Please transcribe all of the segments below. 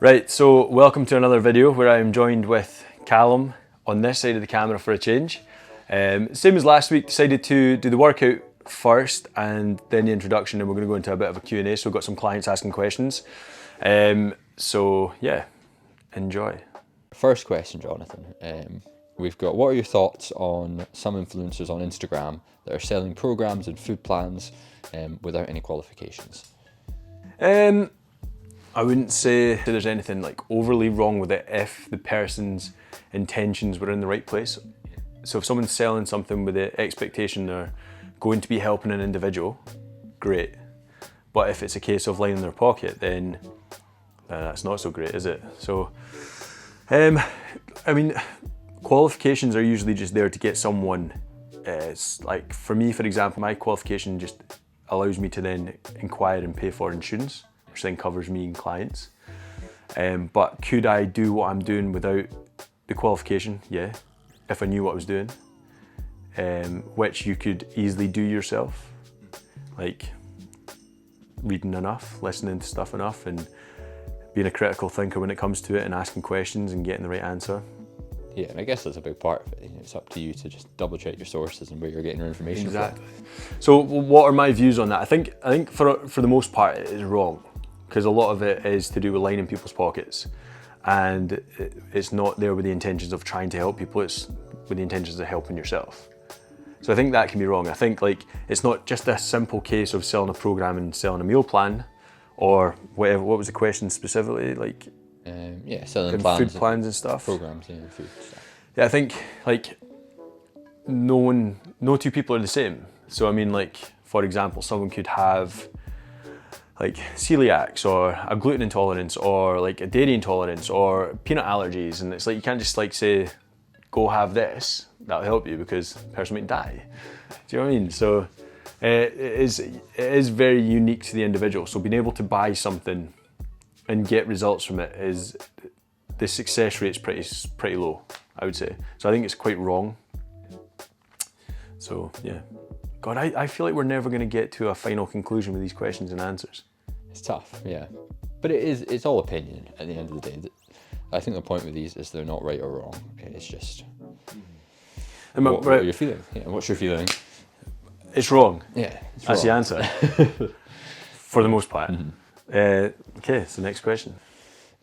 Right, so welcome to another video where I am joined with Callum on this side of the camera for a change. Same as last week, decided to do the workout first and then the introduction, and we're going to go into a bit of a Q&A, so we've got some clients asking questions. So yeah, enjoy. First question, Jonathan. We've got, what are your thoughts on some influencers on Instagram that are selling programs and food plans without any qualifications? I wouldn't say there's anything like overly wrong with it if the person's intentions were in the right place. So if someone's selling something with the expectation they're going to be helping an individual, great. But if it's a case of lining their pocket, then that's not so great, is it? So, I mean, qualifications are usually just there to get someone, it's like for me, for example, my qualification just allows me to then inquire and pay for insurance, which then covers me and clients. But could I do what I'm doing without the qualification? Yeah, if I knew what I was doing, which you could easily do yourself, like reading enough, listening to stuff enough, and being a critical thinker when it comes to it, and asking questions and getting the right answer. Yeah, and I guess that's a big part of it. It's up to you to just double check your sources and where you're getting your information from. So what are my views on that? I think for the most part it is wrong, because a lot of it is to do with lining people's pockets, and it's not there with the intentions of trying to help people, it's with the intentions of helping yourself. So I think that can be wrong. I think like it's not just a simple case of selling a program and selling a meal plan, or whatever. What was the question specifically? Like selling plans, food plans and stuff. Programs, yeah, food stuff. Yeah, I think like no two people are the same. So I mean, like for example, someone could have like celiacs or a gluten intolerance or like a dairy intolerance or peanut allergies, and it's like you can't just like say, go have this, that'll help you, because the person might die. Do you know what I mean? So it is very unique to the individual. So being able to buy something and get results from it, is the success rate's pretty low, I would say. So I think it's quite wrong. So yeah, God, I feel like we're never going to get to a final conclusion with these questions and answers. It's tough, yeah, but it's all opinion at the end of the day. I think the point with these is they're not right or wrong. Okay, it's just what are you feeling? Yeah, what's your feeling? It's wrong. Yeah, that's the answer for the most part. Okay, so next question.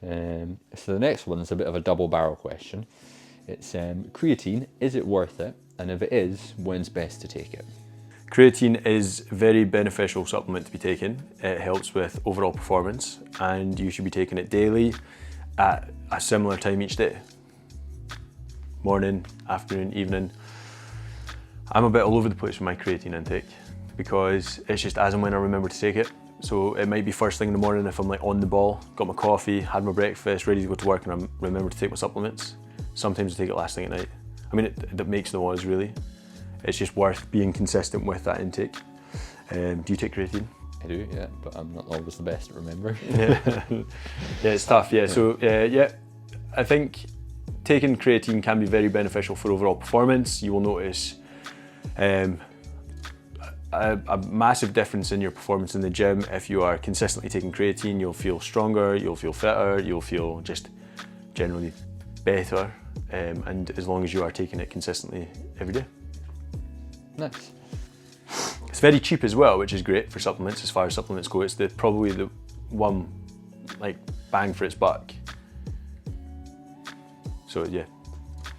So the next one is a bit of a double barrel question. It's creatine, is it worth it? And if it is, when's best to take it? Creatine is a very beneficial supplement to be taken. It helps with overall performance, and you should be taking it daily at a similar time each day. Morning, afternoon, evening. I'm a bit all over the place with my creatine intake, because it's just as and when I remember to take it. So it might be first thing in the morning if I'm like on the ball, got my coffee, had my breakfast, ready to go to work, and I remember to take my supplements. Sometimes I take it last thing at night. I mean, it makes no odds really. It's just worth being consistent with that intake. Do you take creatine? I do, yeah, but I'm not always the best at remembering. Yeah, it's tough, yeah. So yeah, I think taking creatine can be very beneficial for overall performance. You will notice a massive difference in your performance in the gym. If you are consistently taking creatine, you'll feel stronger, you'll feel fitter, you'll feel just generally better, and as long as you are taking it consistently every day. Nice. It's very cheap as well, which is great for supplements. As far as supplements go, it's probably the one like bang for its buck. So yeah,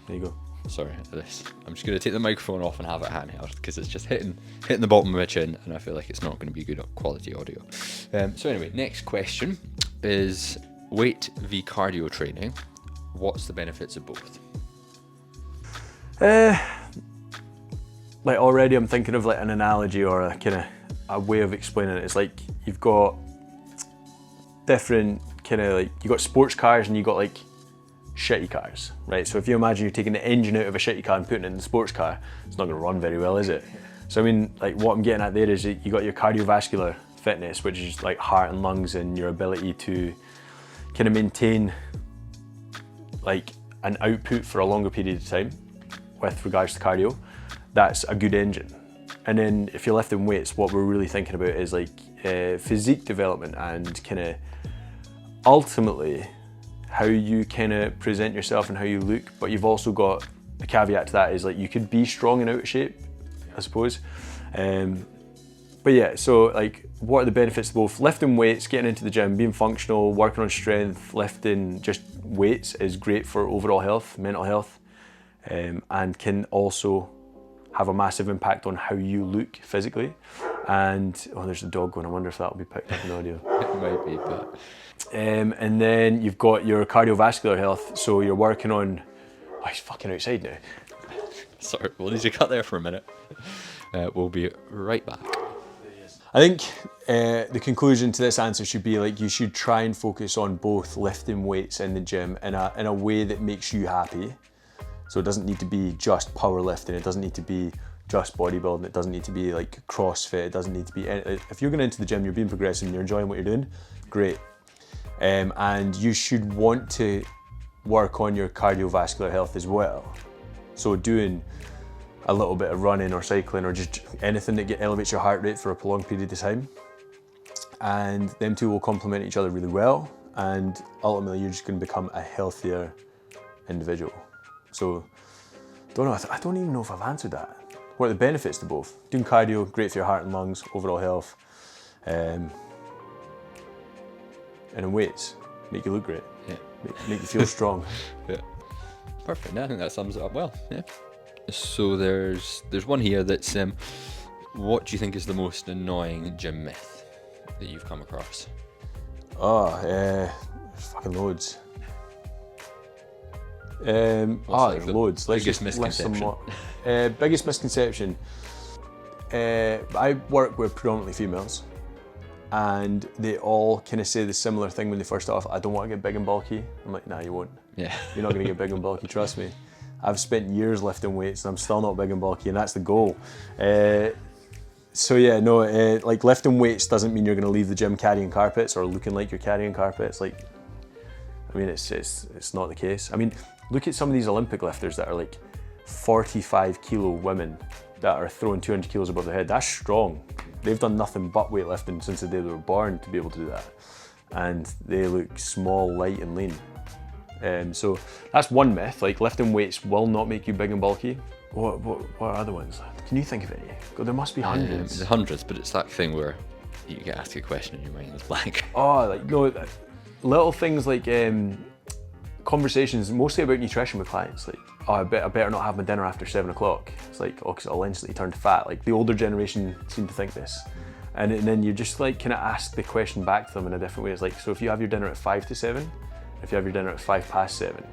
there you go. Sorry for this. I'm just going to take the microphone off and have it handheld, because it's just hitting the bottom of my chin, and I feel like it's not going to be good quality audio. So anyway, next question is weight v cardio training. What's the benefits of both? Like already I'm thinking of like an analogy or a kind of a way of explaining it. It's like you've got different kind of like, you got sports cars and you got like shitty cars, right? So if you imagine you're taking the engine out of a shitty car and putting it in the sports car, it's not going to run very well, is it? So I mean, like what I'm getting at there is that you got your cardiovascular fitness, which is like heart and lungs, and your ability to kind of maintain like an output for a longer period of time with regards to cardio. That's a good engine. And then if you're lifting weights, what we're really thinking about is like physique development and kind of ultimately how you kind of present yourself and how you look, but you've also got the caveat to that is like you could be strong and out of shape, I suppose. But yeah, so like what are the benefits of both? Lifting weights, getting into the gym, being functional, working on strength, lifting just weights is great for overall health, mental health, and can also have a massive impact on how you look physically. And, oh, there's a dog going, I wonder if that'll be picked up in audio. It might be, but... And then you've got your cardiovascular health, so you're working on, oh, he's fucking outside now. Sorry, we'll need to cut there for a minute. We'll be right back. I think the conclusion to this answer should be like you should try and focus on both lifting weights in the gym in a way that makes you happy. So it doesn't need to be just powerlifting, it doesn't need to be just bodybuilding, it doesn't need to be like CrossFit, it doesn't need to be, if you're going into the gym, you're being progressive and you're enjoying what you're doing, great. And you should want to work on your cardiovascular health as well. So doing a little bit of running or cycling or just anything that elevates your heart rate for a prolonged period of time. And them two will complement each other really well. And ultimately you're just going to become a healthier individual. So, don't know, I don't even know if I've answered that. What are the benefits to both? Doing cardio, great for your heart and lungs, overall health. And in weights, make you look great. Yeah. Make you feel strong. Yeah. Perfect. I think that sums it up well. Yeah. So there's one here that's what do you think is the most annoying gym myth that you've come across? There's fucking loads. There's loads. Biggest misconception. Biggest misconception. I work with predominantly females, and they all kind of say the similar thing when they first start off. I don't want to get big and bulky. I'm like, nah, you won't. Yeah. You're not going to get big and bulky, trust me. I've spent years lifting weights and I'm still not big and bulky, and that's the goal. So yeah, no, like lifting weights doesn't mean you're going to leave the gym carrying carpets or looking like you're carrying carpets. Like, I mean, it's not the case. I mean, look at some of these Olympic lifters that are like 45 kilo women that are throwing 200 kilos above their head. That's strong. They've done nothing but weightlifting since the day they were born to be able to do that. And they look small, light and lean. So that's one myth, like lifting weights will not make you big and bulky. What are other ones? Can you think of any? God, there must be hundreds. There's hundreds, but it's that thing where you get asked a question and your mind is blank. Oh, like no, little things like conversations mostly about nutrition with clients. Like, oh, I better not have my dinner after 7 o'clock. It's like, oh, because I'll instantly turn to fat. Like the older generation seem to think this. And then you just like kind of ask the question back to them in a different way. It's like, so if you have your dinner at 5 to 7, if you have your dinner at 5 past 7,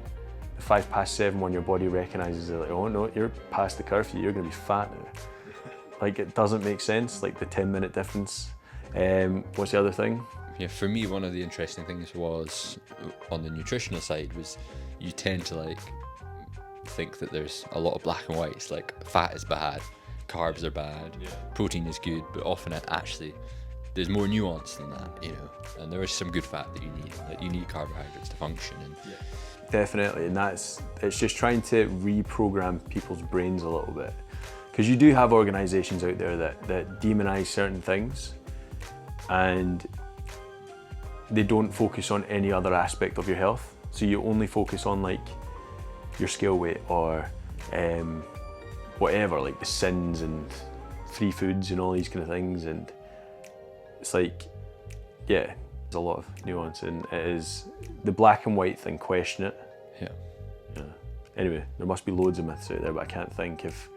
the 5 past 7 when your body recognises it, like, oh no, you're past the curfew, you're going to be fat now. Like it doesn't make sense, like the 10-minute difference. What's the other thing? Yeah, for me, one of the interesting things was on the nutritional side was you tend to like think that there's a lot of black and whites, like fat is bad, carbs are bad, protein is good, but often it actually there's more nuance than that, you know, and there is some good fat that you need. Like you need carbohydrates to function. And definitely, and it's just trying to reprogram people's brains a little bit, because you do have organisations out there that demonise certain things, and they don't focus on any other aspect of your health. So you only focus on like your scale weight or whatever, like the sins and free foods and all these kind of things, and it's like, yeah, there's a lot of nuance, and it is the black and white thing, question it. Yeah. Anyway, there must be loads of myths out there, but I can't think if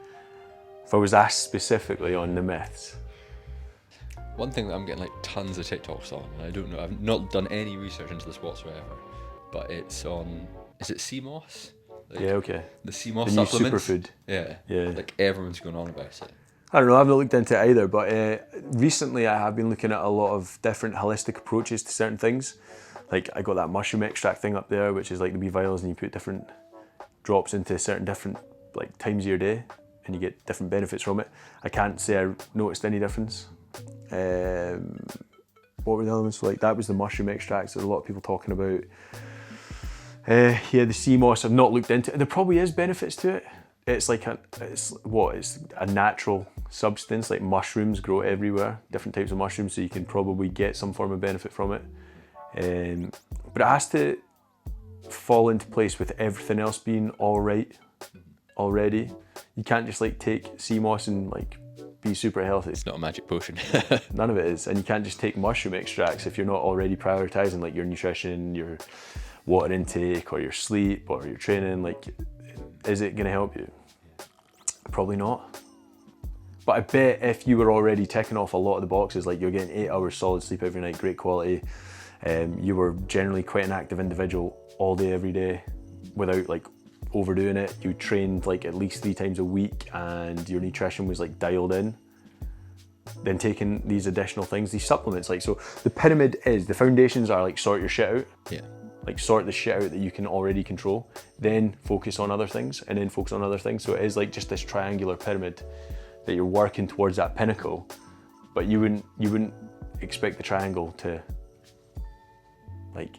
I was asked specifically on the myths. One thing that I'm getting like tons of TikToks on, and I don't know, I've not done any research into this whatsoever, but it's on, is it sea moss? Like, yeah, okay. The sea moss the supplements. New superfood. Yeah. Like everyone's going on about it. I don't know, I've not looked into it either, but recently I have been looking at a lot of different holistic approaches to certain things. Like I got that mushroom extract thing up there, which is like the B vials, and you put different drops into certain different like times of your day, and you get different benefits from it. I can't say I noticed any difference. What were the other ones? So like that was the mushroom extracts. There's a lot of people talking about. The sea moss, I've not looked into it. There probably is benefits to it. It's like it's a natural substance, like mushrooms grow everywhere, different types of mushrooms, so you can probably get some form of benefit from it. But it has to fall into place with everything else being all right already. You can't just like take sea moss and like be super healthy. It's not a magic potion. None of it is. And you can't just take mushroom extracts if you're not already prioritizing like your nutrition, your water intake, or your sleep, or your training. Like, is it going to help you? Probably not. But I bet if you were already ticking off a lot of the boxes, like you're getting 8 hours solid sleep every night, great quality, you were generally quite an active individual all day, every day, without like overdoing it. You trained like at least 3 times a week, and your nutrition was like dialed in. Then taking these additional things, these supplements, like, so the pyramid is, the foundations are like sort your shit out. Yeah. Like sort the shit out that you can already control, then focus on other things, and then focus on other things. So it is like just this triangular pyramid that you're working towards that pinnacle, but you wouldn't expect the triangle to like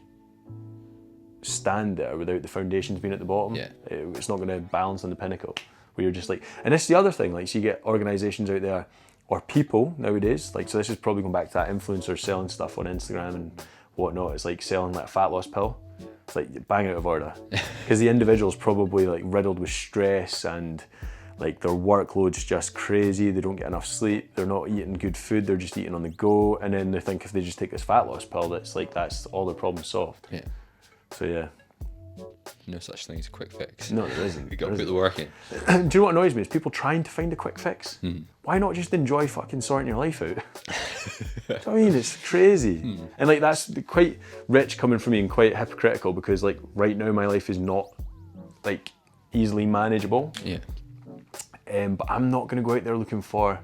stand there without the foundations being at the bottom. Yeah. It's not going to balance on the pinnacle, where you're just like, and this is the other thing, like, so you get organizations out there or people nowadays, like, so this is probably going back to that influencer selling stuff on Instagram and whatnot. It's like selling that fat loss pill. It's like bang out of order, because the individual's probably like riddled with stress, and like their workload's just crazy. They don't get enough sleep. They're not eating good food. They're just eating on the go. And then they think if they just take this fat loss pill, that's all their problems solved. Yeah. So yeah. No such thing as a quick fix. No, there isn't. You got to put the work in. Do you know what annoys me is people trying to find a quick fix. Why not just enjoy fucking sorting your life out? Do you know what I mean? It's crazy. And like, that's quite rich coming from me, and quite hypocritical, because like right now my life is not like easily manageable. Yeah. But I'm not going to go out there looking for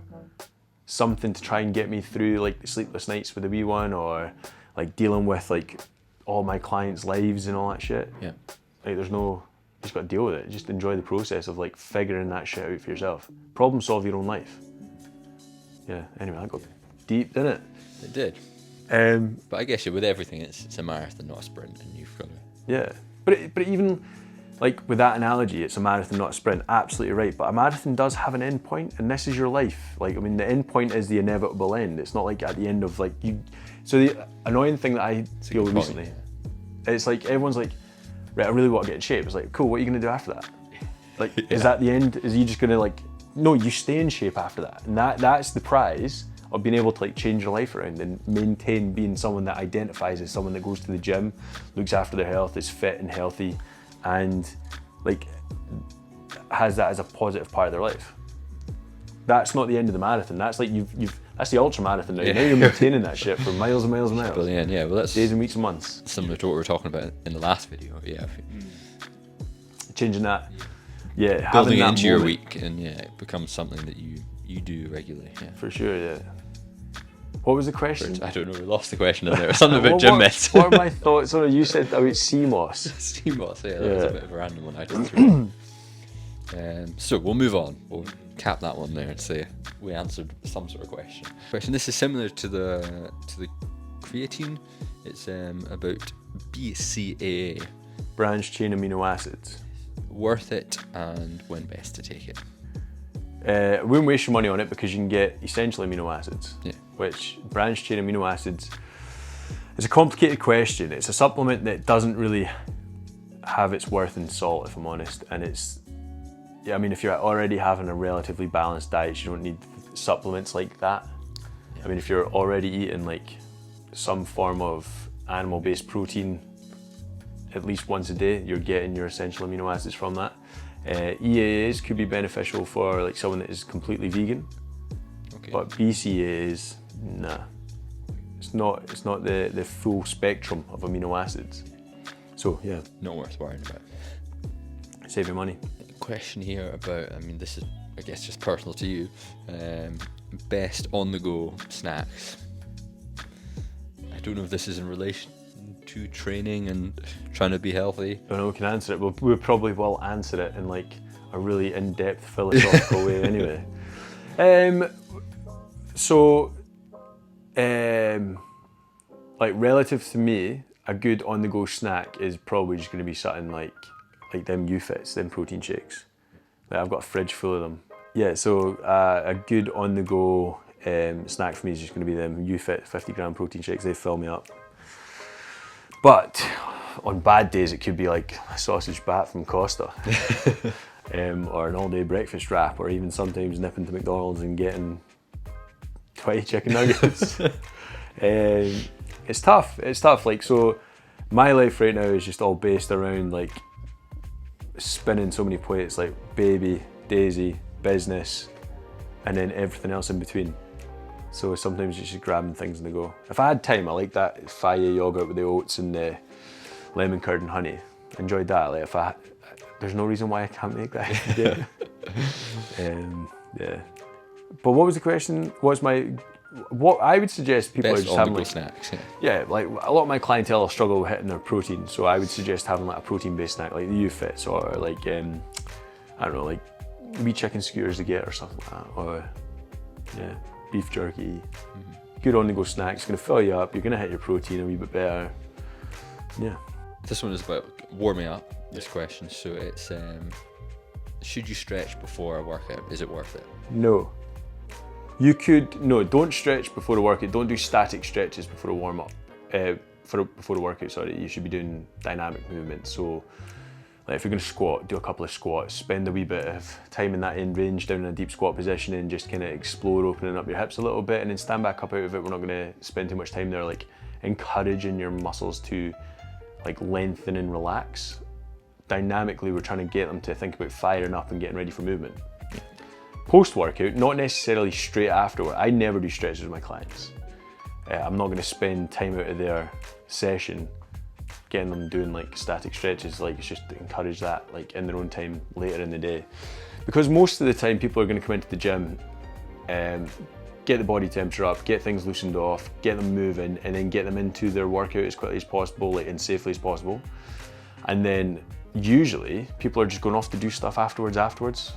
something to try and get me through like the sleepless nights with the wee one, or like dealing with like all my clients' lives and all that shit. Yeah. Like, there's no, you just got to deal with it. Just enjoy the process of like figuring that shit out for yourself. Problem solve your own life. Yeah, anyway, that got deep, didn't it? It did. But I guess with everything, it's a marathon, not a sprint, and you've got to. Yeah, but even like with that analogy, it's a marathon, not a sprint. Absolutely right. But a marathon does have an end point, and this is your life. Like, I mean, the end point is the inevitable end. It's not like at the end of like you. So the annoying thing that I feel recently, it's like everyone's like, right, I really want to get in shape. It's like, cool, what are you gonna do after that? Like, is that the end? Is you just gonna like, no, you stay in shape after that, and that's the prize of being able to like change your life around and maintain being someone that identifies as someone that goes to the gym, looks after their health, is fit and healthy, and like has that as a positive part of their life. That's not the end of the marathon. That's like that's the ultra marathon now. Yeah. Now you're maintaining that shit for miles and miles and miles. Brilliant. Yeah. Well, that's Days and weeks and months. similar to what we were talking about in the last video. Yeah. Changing that. Yeah. Building having it that into your moment. week, and yeah, it becomes something that you do regularly. Yeah. For sure, yeah. What was the question? I don't know. We lost the question in there. Something about gym myths. What are my thoughts on it? You said about sea moss. Sea moss. Yeah, that was Yeah. a bit of a random one. I just threw. So we'll move on. We'll cap that one there and say we answered some sort of question. This is similar to the creatine. It's about BCAA. Branched chain amino acids. Worth it, and when best to take it. I wouldn't waste your money on it, because you can get essential amino acids, Yeah. which branched chain amino acids is a complicated question. It's a supplement that doesn't really have its worth in salt, if I'm honest, and it's, yeah, I mean, if you're already having a relatively balanced diet, you don't need supplements like that. Yeah. I mean, if you're already eating like some form of animal-based protein at least once a day, you're getting your essential amino acids from that. EAAs could be beneficial for like someone that is completely vegan, Okay. but BCAAs, nah. It's not the full spectrum of amino acids. So yeah, Not worth worrying about. save your money. Question here about, I mean, this is, I guess, just personal to you. Best on-the-go snacks. I don't know if this is in relation to training and trying to be healthy. I don't know, we can answer it. We probably will answer it in like a really in-depth philosophical way anyway. Like relative to me, a good on-the-go snack is probably just going to be something like them UFITs, them protein shakes. Like, I've got a fridge full of them. Yeah, so a good on-the-go snack for me is just going to be them UFIT 50-gram protein shakes. They fill me up. But on bad days it could be like a sausage bat from Costa, or an all-day breakfast wrap, or even sometimes nipping to McDonald's and getting 20 chicken nuggets. It's tough. Like, so my life right now is just all based around like spinning so many plates, like baby, Daisy, business, and then everything else in between. So sometimes you're just grabbing things on the go. If I had time, I like that Faya yogurt with the oats and the lemon curd and honey. Enjoyed that. Like, there's no reason why I can't make that every day. Yeah. But what was the question? What I would suggest people Best are just having like snacks. yeah, like a lot of my clientele struggle with hitting their protein, so I would suggest having like a protein-based snack like the UFITs, or like I don't know, like wee chicken skewers to get or something like that, or yeah, beef jerky. Good on-the-go snacks, gonna fill you up. You're gonna hit your protein a wee bit better. Yeah. This one is about warming up. This question, so it's should you stretch before a workout? Is it worth it? No. Don't stretch before a workout. Don't do static stretches before a warm up. Before a workout, sorry. You should be doing dynamic movements. So, like if you're going to squat, do a couple of squats. Spend a wee bit of time in that end range, down in a deep squat position, and just kind of explore opening up your hips a little bit, and then stand back up out of it. We're not going to spend too much time there. Like encouraging your muscles to like lengthen and relax. Dynamically, we're trying to get them to think about firing up and getting ready for movement. Post-workout, not necessarily straight afterward. I never do stretches with my clients. I'm not going to spend time out of their session getting them doing like static stretches. Like, it's just to encourage that like in their own time later in the day. Because most of the time people are going to come into the gym, get the body temperature up, get things loosened off, get them moving, and then get them into their workout as quickly as possible, like, and safely as possible. And then usually people are just going off to do stuff afterwards.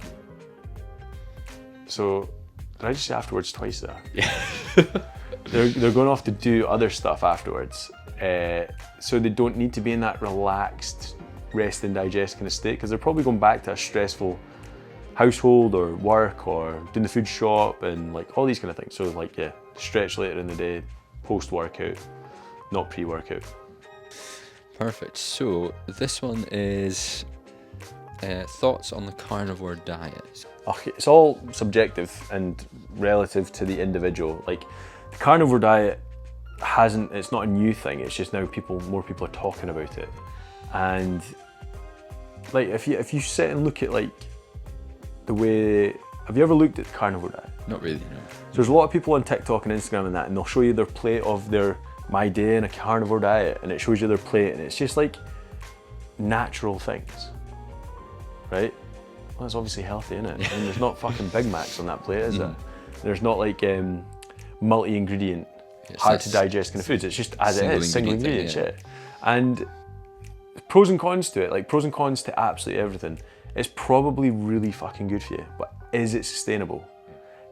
So, did I just say afterwards twice there? Yeah. They're going off to do other stuff afterwards. So they don't need to be in that relaxed, rest and digest kind of state, because they're probably going back to a stressful household or work or doing the food shop and like all these kind of things. So like, yeah, stretch later in the day, post-workout, not pre-workout. Perfect. So this one is thoughts on the carnivore diet. Okay, it's all subjective and relative to the individual. Like the carnivore diet it's not a new thing, it's just now more people are talking about it. And like if you sit and look at like the way, have you ever looked at the carnivore diet? Not really, no. So there's a lot of people on TikTok and Instagram and that, and they'll show you their plate of my day in a carnivore diet, and it shows you their plate, and it's just like natural things, right? Well, it's obviously healthy, isn't it? I mean, there's not fucking Big Macs on that plate, is there? There's not like multi-ingredient, hard to digest kind of foods. It's just as it is, single ingredient shit. And pros and cons to it, like pros and cons to absolutely everything. It's probably really fucking good for you, but is it sustainable?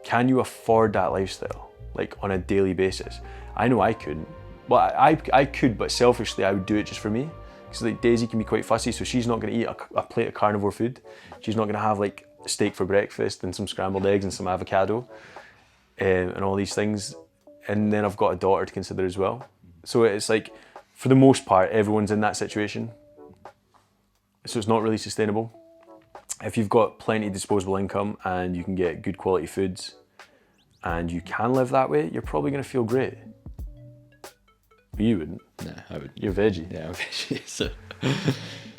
Can you afford that lifestyle, like on a daily basis? I know I couldn't. Well, I could, but selfishly I would do it just for me. Because like Daisy can be quite fussy, so she's not going to eat a plate of carnivore food. She's not going to have like steak for breakfast and some scrambled eggs and some avocado and all these things. And then I've got a daughter to consider as well. So it's like, for the most part, everyone's in that situation. So it's not really sustainable. If you've got plenty of disposable income and you can get good quality foods and you can live that way, you're probably going to feel great. But you wouldn't. No, I would. You're veggie. Yeah, I'm veggie. So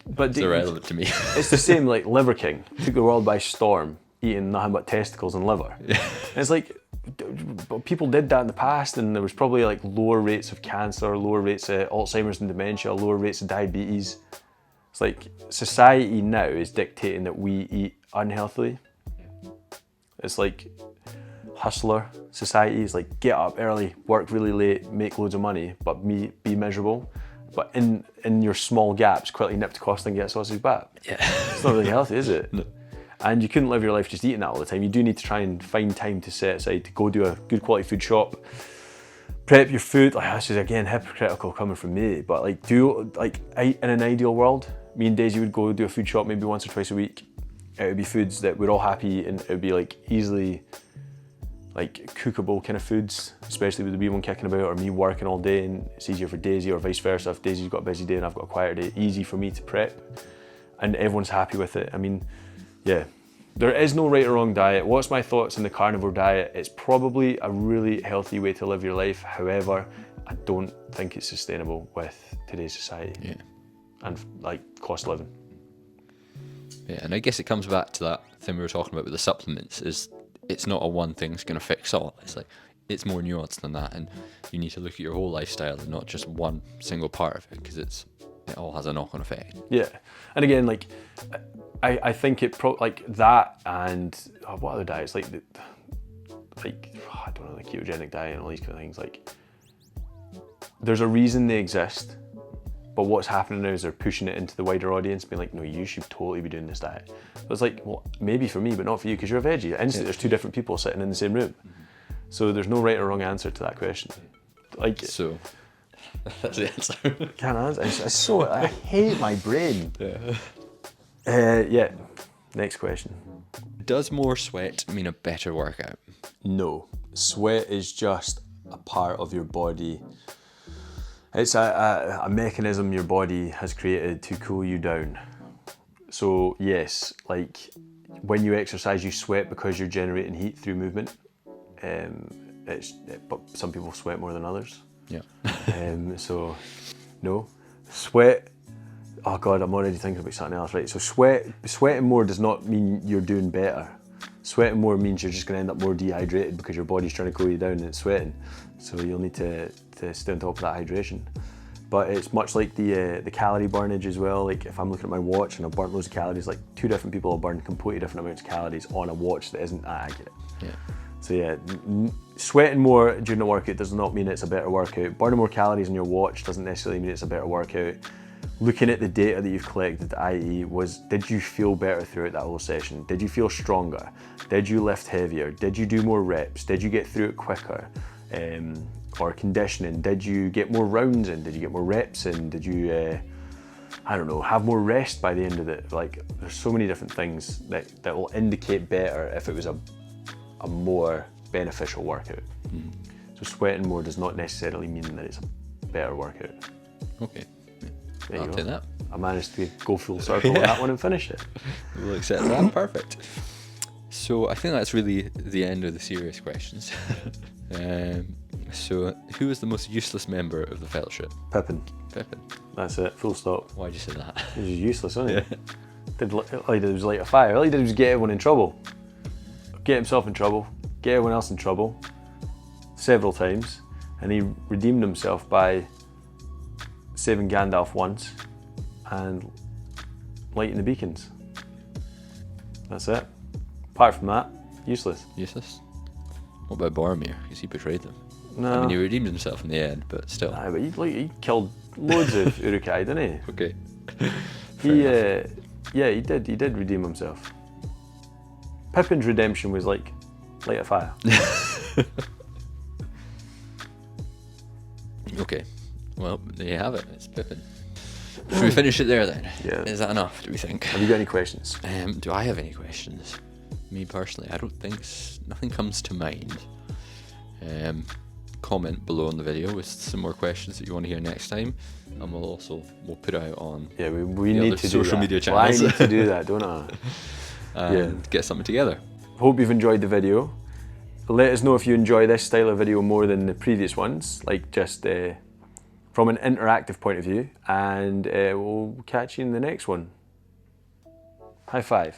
but it's irrelevant to me. It's the same like Liver King. Took the world by storm, eating nothing but testicles and liver. Yeah. And it's like, people did that in the past, and there was probably like lower rates of cancer, lower rates of Alzheimer's and dementia, lower rates of diabetes. It's like society now is dictating that we eat unhealthily. It's like hustler society is like, get up early, work really late, make loads of money, but be miserable. But in your small gaps, quickly nip to Costa and get a sausage bat. Yeah. It's not really healthy, is it? No. And you couldn't live your life just eating that all the time. You do need to try and find time to set aside to go do a good quality food shop, prep your food. Like, this is again hypocritical coming from me, but like in an ideal world, me and Daisy would go do a food shop maybe once or twice a week. It would be foods that we're all happy, and it would be like easily like cookable kind of foods, especially with the wee one kicking about, or me working all day and it's easier for Daisy, or vice versa. If Daisy's got a busy day and I've got a quieter day, easy for me to prep and everyone's happy with it. I mean, yeah, there is no right or wrong diet. What's my thoughts on the carnivore diet? It's probably a really healthy way to live your life. However, I don't think it's sustainable with today's society and like cost of living. Yeah, and I guess it comes back to that thing we were talking about with the supplements, is it's not a one thing's going to fix all. It's like, it's more nuanced than that, and you need to look at your whole lifestyle and not just one single part of it, because it all has a knock-on effect. Yeah, and again, like I think it like that, and what other diets, like I don't know, the ketogenic diet and all these kind of things. Like, there's a reason they exist. But what's happening now is they're pushing it into the wider audience, being like, no, you should totally be doing this diet. But it's like, well, maybe for me, but not for you, because you're a veggie. Instantly, there's two different people sitting in the same room. So there's no right or wrong answer to that question. Like, so that's the answer. Can't answer. I hate my brain. Yeah. Next question. Does more sweat mean a better workout? No. Sweat is just a part of your body. It's a mechanism your body has created to cool you down. So yes, like when you exercise, you sweat because you're generating heat through movement. But some people sweat more than others. Yeah. So no, sweat. Oh God, I'm already thinking about something else. Right. So sweating more does not mean you're doing better. Sweating more means you're just going to end up more dehydrated because your body's trying to cool you down and it's sweating. So you'll need to stay on top of that hydration. But it's much like the calorie burnage as well. Like if I'm looking at my watch and I've burnt loads of calories, like two different people have burned completely different amounts of calories on a watch that isn't that accurate. Yeah. So yeah, sweating more during a workout does not mean it's a better workout. Burning more calories on your watch doesn't necessarily mean it's a better workout. Looking at the data that you've collected, i.e. did you feel better throughout that whole session? Did you feel stronger? Did you lift heavier? Did you do more reps? Did you get through it quicker? Or conditioning, did you get more rounds in? Did you get more reps in? Did you, I don't know, have more rest by the end of it? Like, there's so many different things that will indicate better if it was a more beneficial workout. So sweating more does not necessarily mean that it's a better workout. Okay. There I'll you take go. that. I managed to go full circle on that one and finish it. We'll accept that. Perfect. So I think that's really the end of the serious questions. So who is the most useless member of the Fellowship? Pippin. Pippin. That's it, full stop. Why'd you say that? He was useless, wasn't he? All he did was light a fire. All he did was get everyone in trouble. Get himself in trouble, get everyone else in trouble, several times, and he redeemed himself by saving Gandalf once and lighting the beacons. That's it. Apart from that, useless. Useless. What about Boromir? Because he betrayed them. No. I mean, he redeemed himself in the end, but still. Nah, but he killed loads of Uruk-hai, didn't he? Okay. He did redeem himself. Pippin's redemption was like light a fire. Okay. Well, there you have it. It's Pippin. Should we finish it there then? Yeah. Is that enough, do we think? Have you got any questions? Do I have any questions? Me personally, I don't think nothing comes to mind. Comment below on the video with some more questions that you want to hear next time, and we'll put it out on we the need other to social do that. media Well, I channels. need to do that, don't I? And get something together. Hope you've enjoyed the video. Let us know if you enjoy this style of video more than the previous ones, like just from an interactive point of view, and we'll catch you in the next one. High five.